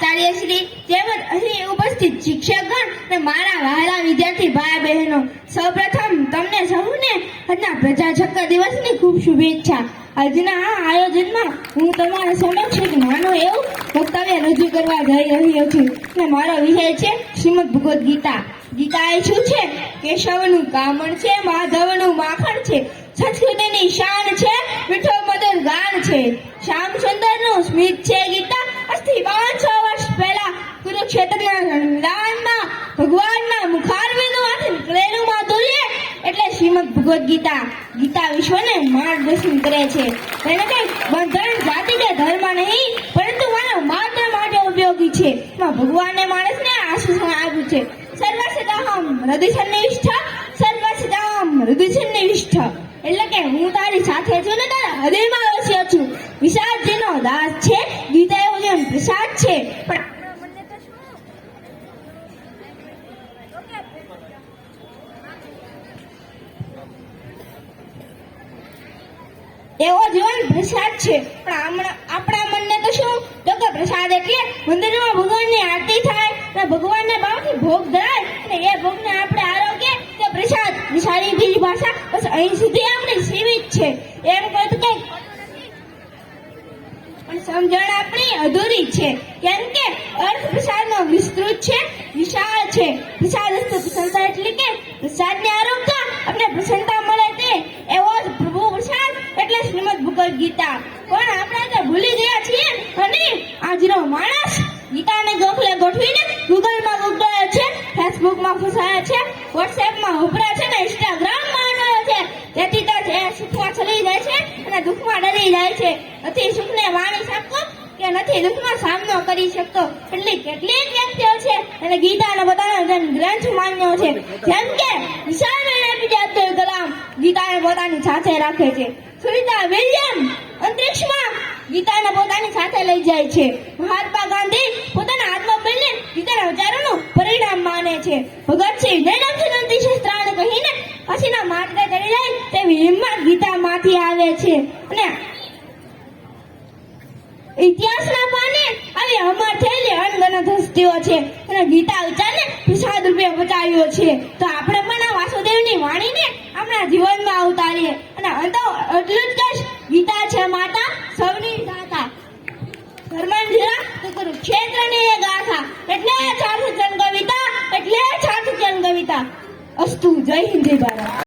આચાર્યશ્રી તેમજ અહીં ઉપસ્થિત શિક્ષકગણ અને મારા વહાલા વિદ્યાર્થી ભાઈ બહેનો, સૌપ્રથમ તમને સૌને આજના પ્રજાસત્તાક દિવસની ખૂબ શુભેચ્છા। આજના આ આયોજનમાં હું તમારા સમક્ષ એક નાનું એવું વક્તવ્ય રજૂ કરવા જઈ રહ્યો છું અને મારો વિષય છે શ્રીમદ ભગવદ્ ગીતા। ગીતા એ શું છે? કેશવનું કામણ છે, માધવનું માખણ છે, સંસ્કૃતિની શાન છે, મીઠો મધુર ગાન છે, શ્યામ સુંદરનું સ્મિત છે ગીતા। આજથી 500 વર્ષ પહેલા કુરુક્ષેત્રના રણદાનમાં ભગવાનના મુખારવિંદુ માંથી નીકળેલું માધુર્ય એટલે શ્રીમદ ભગવદ્ ગીતા। ગીતા વિશ્વને માર્ગદર્શન કરે છે। એને કઈ બંધન જાતિ કે ધર્મ નહીં, પરંતુ માનવ માત્ર માટે ઉપયોગી છે। એમાં ભગવાને માણસને આશીષ આપ્યું છે, સર્વસિદ્ધાહમ હૃદયસન્નિવિષ્ઠ, સર્વસિદ્ધાહમ હૃદયસન્નિવિષ્ઠ। એટલે કે હું તારી સાથે છું ને તારા હૃદયમાં વસ્યો છું। વિષાદજીનો દાસ છે, ગીતા એવો જીવન પ્રસાદ છે। પણ એવો જીવન પ્રસાદ છે, પણ આપણા મનને તો શું તો કે પ્રસાદ એટલે મંદિરમાં ભગવાનની આરતી થાય અને ભગવાનને ભાવથી ભોગ ધરાય અને એ ભોગને આપણે આરોગ્ય કે પ્રસાદ સારી બીજી ભાષા બસ અહીં સુધી આપણી સીમિત છે। એમ કહું કે પણ સમજણ આપણી અધૂરી છે, કેમ કે અર્થ પ્રસાદનો વિસ્તૃત છે, વિશાળ છે। પ્રસાદ પ્રસન્નતા એટલે કે પ્રસાદને આરોગ્ય આપણે પ્રસન્નતા મળે તે એવો જ પ્રભુ પ્રસાદ એટલે શ્રીમદ ભગવદ્ ગીતા। પણ આપણે તો ભૂલી ગયા છીએ અને આજનો માણસ ગીતાને ગોખલે ગોઠવીને ગૂગલમાં ગૂગલે છે, ફેસબુકમાં ફસાયા છે, વોટ્સએપમાં ઉભરા છે ને ઇન્સ્ટાગ્રામમાં અડાયો છે। તેથી તો એ સુખમાં ચલી જાય છે અને દુઃખમાં ડરી જાય છે। નથી સુખને માણી શકતો કે નથી દુઃખનો સામનો કરી શકતો। કેટલીક વ્યક્તિઓ છે અને ગીતાને પોતાનો ગ્રંથ માન્યો છે, જેમ કે નિશાન એપીજે અબ્દુલ કલામ ગીતાને પોતાની સાથે રાખે છે, સુનિતા વિલિયમ અંતરિક્ષમાં ગીતાને પોતાની સાથે લઈ જાય છે, મહાત્મા ગાંધી પોતાના આત્મબળને ગીતાના વિચારોનું પરિણામ માને છે, ભગતસિંહ નૈનમ શસ્ત્રાને કહીને ફાંસીના માર્ગે ચડી જાય તેવી હિંમત ગીતામાંથી આવે છે। અને ઇતિહાસના પાને આવી અમર થયેલી અનગણત હસ્તીઓ છે અને ગીતા વિચારને પ્રસાદ રૂપે બચાવ્યો છે। તો આપણે પણ આ વાસુદેવની વાણીને આપણા જીવનમાં ઉતારીએ અને એટલું જ કહીશ, ગીતા છે માતા સૌની દાતા, ધર્માંધીરા તો કુરુક્ષેત્રની એ ગાથા, એટલે છાત્રચંદ કવિતા, એટલે છાત્રચંદ કવિતા। અસ્તુ, જય હિન્દ, જય ભારત।